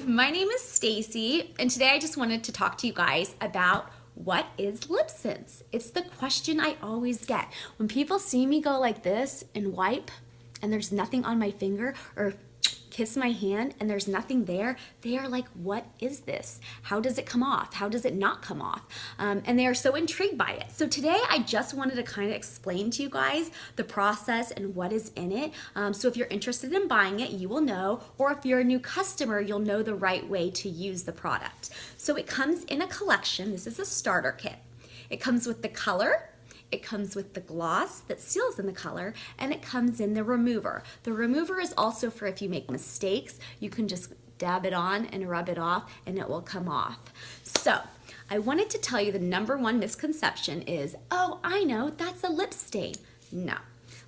my name is Stacie, and today I just wanted to talk to you guys about what is LipSense. It's the question I always get. When people see me go like this and wipe and there's nothing on my finger, or kiss my hand and there's nothing there, they are like, what is this? How does it come off? How does it not come off? And they are so intrigued by it. So today I just wanted to kind of explain to you guys the process and what is in it. So if you're interested in buying it, you will know, or if you're a new customer, you'll know the right way to use the product. So it comes in a collection. This is a starter kit. It comes with the color, it comes with the gloss that seals in the color, and it comes in the remover. The remover is also for if you make mistakes, you can just dab it on and rub it off and it will come off. So I wanted to tell you the #1 misconception is, oh, I know, that's a lip stain. No.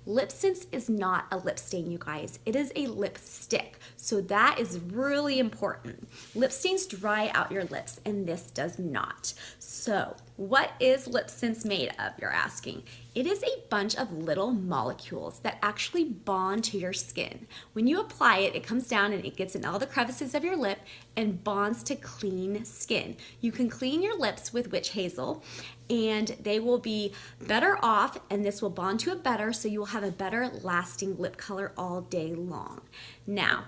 LipSense is not a lip stain, you guys. It is a lipstick. So that is really important. Lip stains dry out your lips, and this does not. So what is LipSense made of, you're asking? It is a bunch of little molecules that actually bond to your skin. When you apply it, it comes down and it gets in all the crevices of your lip and bonds to clean skin. You can clean your lips with witch hazel and they will be better off, and this will bond to it better, so you will have a better lasting lip color all day long. Now,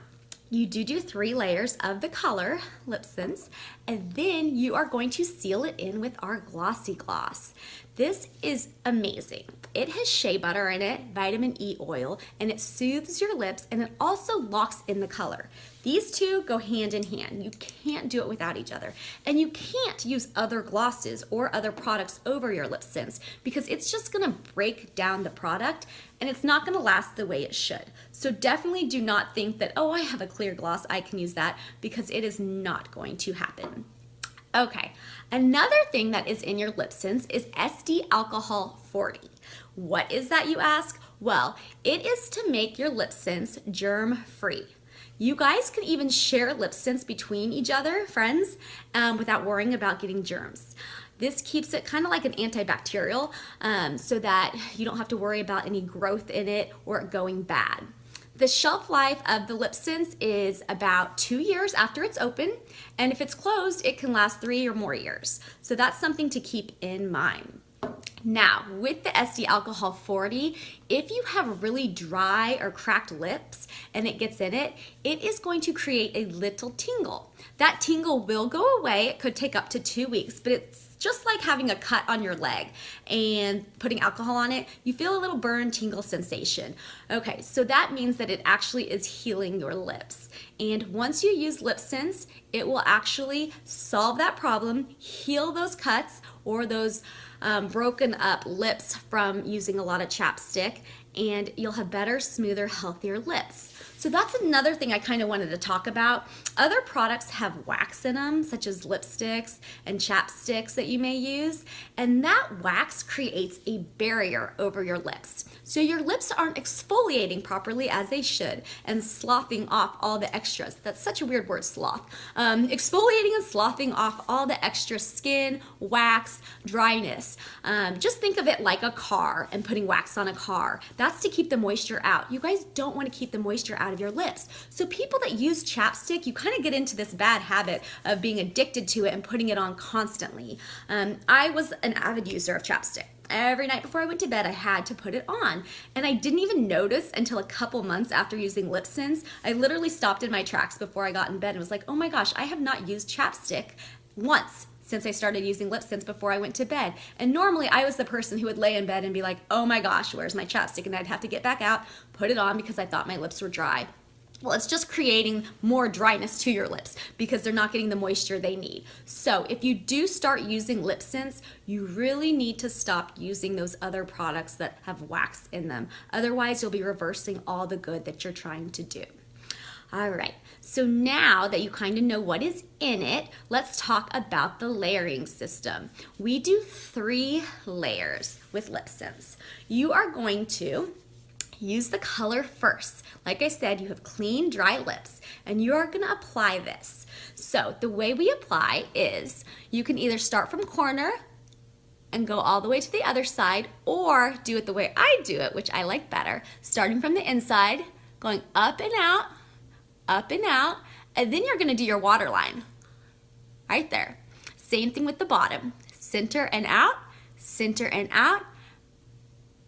you do 3 layers of the color, LipSense, and then you are going to seal it in with our glossy gloss. This is amazing. It has shea butter in it, vitamin E oil, and it soothes your lips, and it also locks in the color. These two go hand in hand. You can't do it without each other. And you can't use other glosses or other products over your LipSense because it's just gonna break down the product and it's not gonna last the way it should. So definitely do not think that, oh, I have a clear gloss, I can use that, because it is not going to happen. Okay, another thing that is in your LipSense is SD alcohol 40. What is that, you ask? Well, it is to make your LipSense germ-free. You guys can even share LipSense between each other, friends, without worrying about getting germs. This keeps it kind of like an antibacterial, so that you don't have to worry about any growth in it or it going bad. The shelf life of the LipSense is about 2 years after it's open, and if it's closed, it can last 3 or more years. So that's something to keep in mind. Now, with the SD alcohol 40, if you have really dry or cracked lips and it gets in it, it is going to create a little tingle. That tingle will go away. It could take up to 2 weeks, but it's just like having a cut on your leg and putting alcohol on it. You feel a little burn tingle sensation. Okay, so that means that it actually is healing your lips. And once you use LipSense, it will actually solve that problem, heal those cuts or those broken up lips from using a lot of chapstick, and you'll have better, smoother, healthier lips. So that's another thing I kind of wanted to talk about. Other products have wax in them, such as lipsticks and chapsticks that you may use, and that wax creates a barrier over your lips. So your lips aren't exfoliating properly as they should and sloughing off all the extras. That's such a weird word, sloth. Exfoliating and sloughing off all the extra skin, wax, dryness. Just think of it like a car and putting wax on a car. That's to keep the moisture out. You guys don't want to keep the moisture out of your lips. So people that use chapstick, you kind of get into this bad habit of being addicted to it and putting it on constantly. I was an avid user of chapstick. Every night before I went to bed, I had to put it on. And I didn't even notice until a couple months after using LipSense. I literally stopped in my tracks before I got in bed and was like, oh my gosh, I have not used chapstick once since I started using LipSense before I went to bed. And normally I was the person who would lay in bed and be like, oh my gosh, where's my chapstick? And I'd have to get back out, put it on because I thought my lips were dry. Well, it's just creating more dryness to your lips because they're not getting the moisture they need. So if you do start using LipSense, you really need to stop using those other products that have wax in them. Otherwise, you'll be reversing all the good that you're trying to do. All right, so now that you kind of know what is in it, let's talk about the layering system. We do 3 layers with LipSense. You are going to use the color first. Like I said, you have clean, dry lips, and you are gonna apply this. So the way we apply is you can either start from corner and go all the way to the other side, or do it the way I do it, which I like better, starting from the inside, going up and out, And then you're gonna do your waterline right there. Same thing with the bottom. Center and out,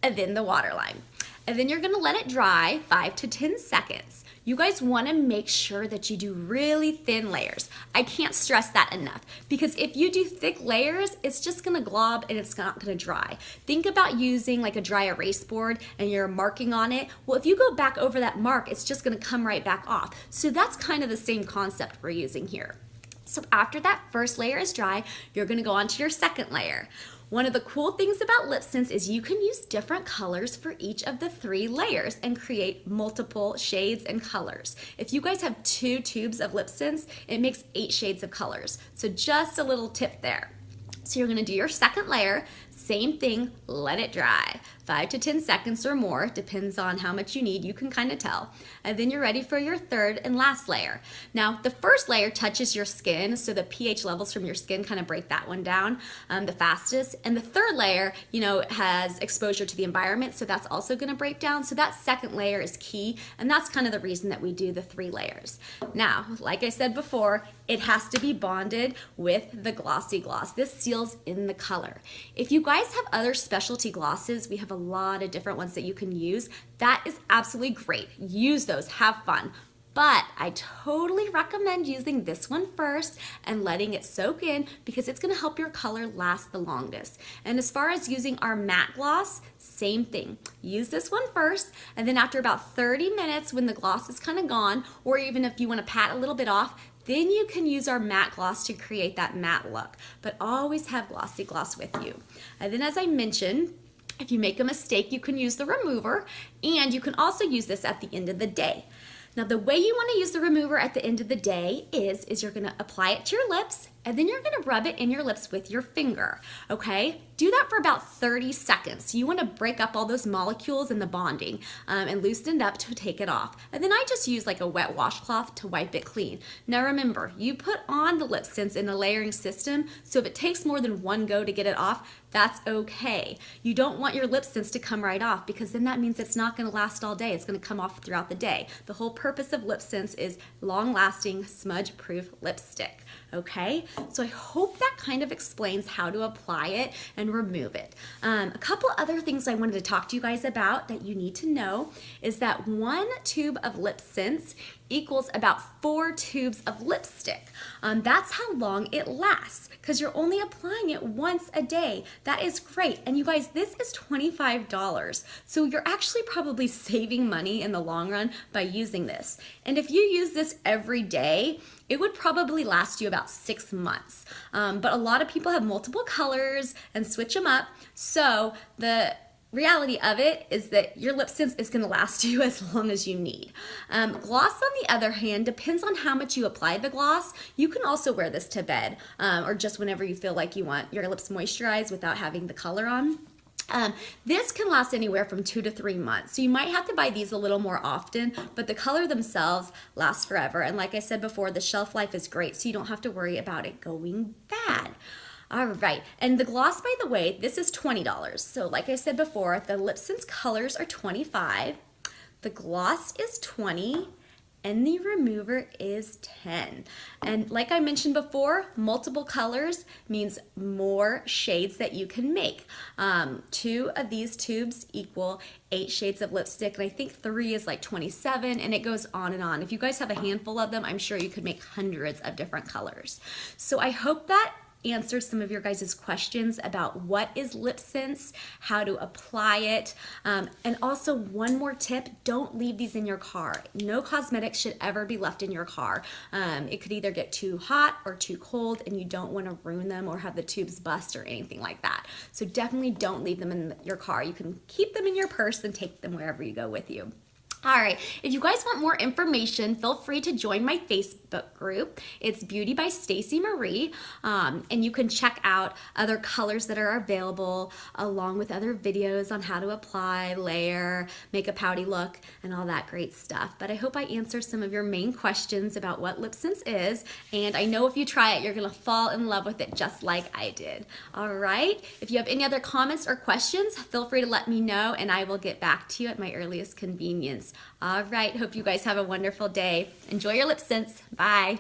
and then the waterline. And then you're gonna let it dry 5 to 10 seconds. You guys wanna make sure that you do really thin layers. I can't stress that enough, because if you do thick layers, it's just gonna glob and it's not gonna dry. Think about using like a dry erase board and you're marking on it. Well, if you go back over that mark, it's just gonna come right back off. So that's kind of the same concept we're using here. So after that first layer is dry, you're gonna go on to your second layer. One of the cool things about LipSense is you can use different colors for each of the 3 layers and create multiple shades and colors. If you guys have 2 tubes of LipSense, it makes 8 shades of colors. So just a little tip there. So you're gonna do your second layer, same thing, let it dry. 5 to 10 seconds or more, depends on how much you need, you can kind of tell. And then you're ready for your third and last layer. Now, the first layer touches your skin, so the pH levels from your skin kind of break that one down the fastest. And the third layer, you know, has exposure to the environment, so that's also gonna break down. So that second layer is key, and that's kind of the reason that we do the 3 layers. Now, like I said before, it has to be bonded with the glossy gloss. This seals in the color. If you guys have other specialty glosses, we have a lot of different ones that you can use. That is absolutely great. Use those, have fun. But I totally recommend using this one first and letting it soak in, because it's gonna help your color last the longest. And as far as using our matte gloss, same thing. Use this one first, and then after about 30 minutes when the gloss is kind of gone, or even if you wanna pat a little bit off, then you can use our matte gloss to create that matte look. But always have glossy gloss with you. And then as I mentioned, if you make a mistake, you can use the remover, and you can also use this at the end of the day. Now, the way you want to use the remover at the end of the day is you're going to apply it to your lips, and then you're going to rub it in your lips with your finger, okay? Do that for about 30 seconds. You want to break up all those molecules and the bonding and loosen it up to take it off. And then I just use like a wet washcloth to wipe it clean. Now remember, you put on the LipSense in a layering system, so if it takes more than one go to get it off, that's okay. You don't want your LipSense to come right off, because then that means it's not going to last all day. It's going to come off throughout the day. The whole purpose of LipSense is long-lasting, smudge-proof lipstick, okay? So I hope that kind of explains how to apply it and remove it. A couple other things I wanted to talk to you guys about that you need to know is that 1 tube of LipSense equals about 4 tubes of lipstick. That's how long it lasts, because you're only applying it once a day. That is great. And you guys, this is $25. So you're actually probably saving money in the long run by using this. And if you use this every day, it would probably last you about 6 months. But a lot of people have multiple colors and switch them up. So the reality of it is that your LipSense is going to last you as long as you need. Gloss, on the other hand, depends on how much you apply the gloss. You can also wear this to bed or just whenever you feel like you want your lips moisturized without having the color on. This can last anywhere from 2 to 3 months. So you might have to buy these a little more often, but the color themselves lasts forever. And like I said before, the shelf life is great, so you don't have to worry about it going bad. All right, and the gloss, by the way, this is $20. So like I said before, the LipSense colors are $25, the gloss is $20, and the remover is $10. And like I mentioned before, multiple colors means more shades that you can make. 2 of these tubes equal 8 shades of lipstick, and I think 3 is like 27, and it goes on and on. If you guys have a handful of them, I'm sure you could make hundreds of different colors. So I hope that answer some of your guys' questions about what is LipSense, how to apply it, and also one more tip, don't leave these in your car. No cosmetics should ever be left in your car. It could either get too hot or too cold, and you don't want to ruin them or have the tubes bust or anything like that. So definitely don't leave them in your car. You can keep them in your purse and take them wherever you go with you. All right, if you guys want more information, feel free to join my Facebook group. group. It's Beauty by Stacie Marie, and you can check out other colors that are available along with other videos on how to apply, layer, make a pouty look, and all that great stuff. But I hope I answered some of your main questions about what LipSense is, and I know if you try it, you're gonna fall in love with it just like I did. All right, if you have any other comments or questions, feel free to let me know and I will get back to you at my earliest convenience. All right, hope you guys have a wonderful day. Enjoy your LipSense. Bye.